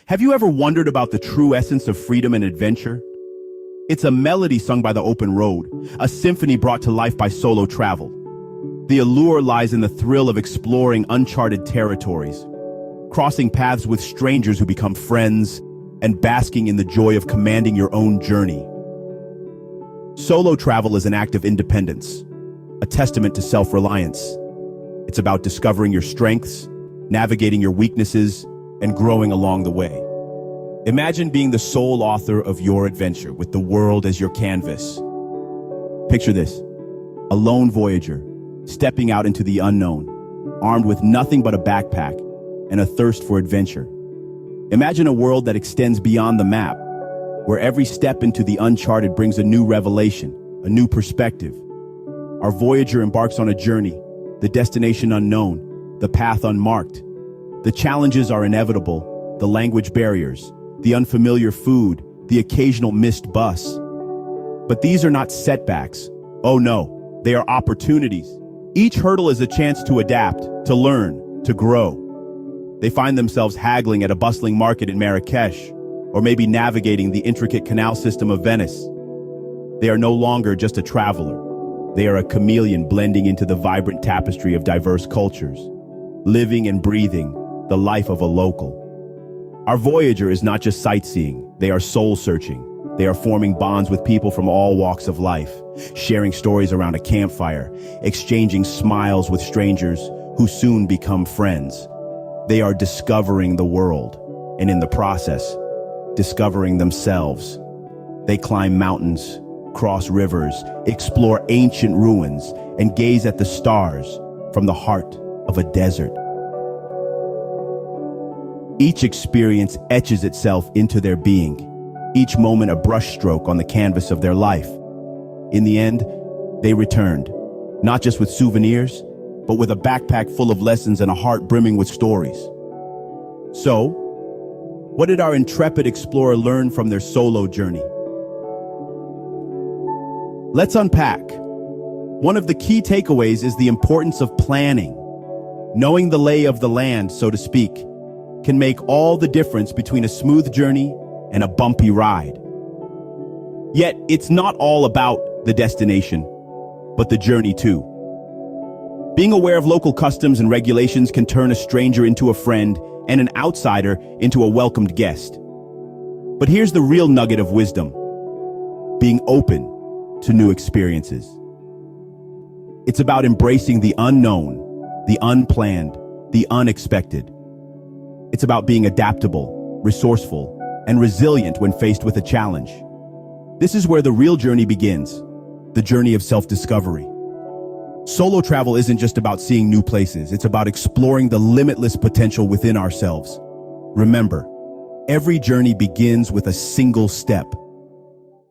Have you ever wondered about the true essence of freedom and adventure? It's a melody sung by the open road, a symphony brought to life by solo travel. The allure lies in the thrill of exploring uncharted territories, crossing paths with strangers who become friends, and basking in the joy of commanding your own journey. Solo travel is an act of independence, a testament to self-reliance. It's about discovering your strengths, navigating your weaknesses, and growing along the way. Imagine being the sole author of your adventure with the world as your canvas. Picture this, a lone voyager, stepping out into the unknown, armed with nothing but a backpack and a thirst for adventure. Imagine a world that extends beyond the map, where every step into the uncharted brings a new revelation, a new perspective. Our Voyager embarks on a journey, the destination unknown, the path unmarked. The challenges are inevitable, the language barriers, the unfamiliar food, the occasional missed bus. But these are not setbacks. Oh no, they are opportunities. Each hurdle is a chance to adapt, to learn, to grow. They find themselves haggling at a bustling market in Marrakesh, or maybe navigating the intricate canal system of Venice. They are no longer just a traveler. They are a chameleon blending into the vibrant tapestry of diverse cultures, living and breathing the life of a local. Our Voyager is not just sightseeing, they are soul-searching. They are forming bonds with people from all walks of life, sharing stories around a campfire, exchanging smiles with strangers who soon become friends. They are discovering the world, and in the process, discovering themselves. They climb mountains, cross rivers, explore ancient ruins, and gaze at the stars from the heart of a desert. Each experience etches itself into their being, each moment a brushstroke on the canvas of their life. In the end, they returned, not just with souvenirs, but with a backpack full of lessons and a heart brimming with stories. So, what did our intrepid explorer learn from their solo journey? Let's unpack. One of the key takeaways is the importance of planning. Knowing the lay of the land, so to speak, can make all the difference between a smooth journey and a bumpy ride. Yet, it's not all about the destination, but the journey too. Being aware of local customs and regulations can turn a stranger into a friend and an outsider into a welcomed guest. But here's the real nugget of wisdom: being open to new experiences. It's about embracing the unknown, the unplanned, the unexpected. It's about being adaptable, resourceful, and resilient when faced with a challenge. This is where the real journey begins, the journey of self-discovery. Solo travel isn't just about seeing new places, it's about exploring the limitless potential within ourselves. Remember, every journey begins with a single step,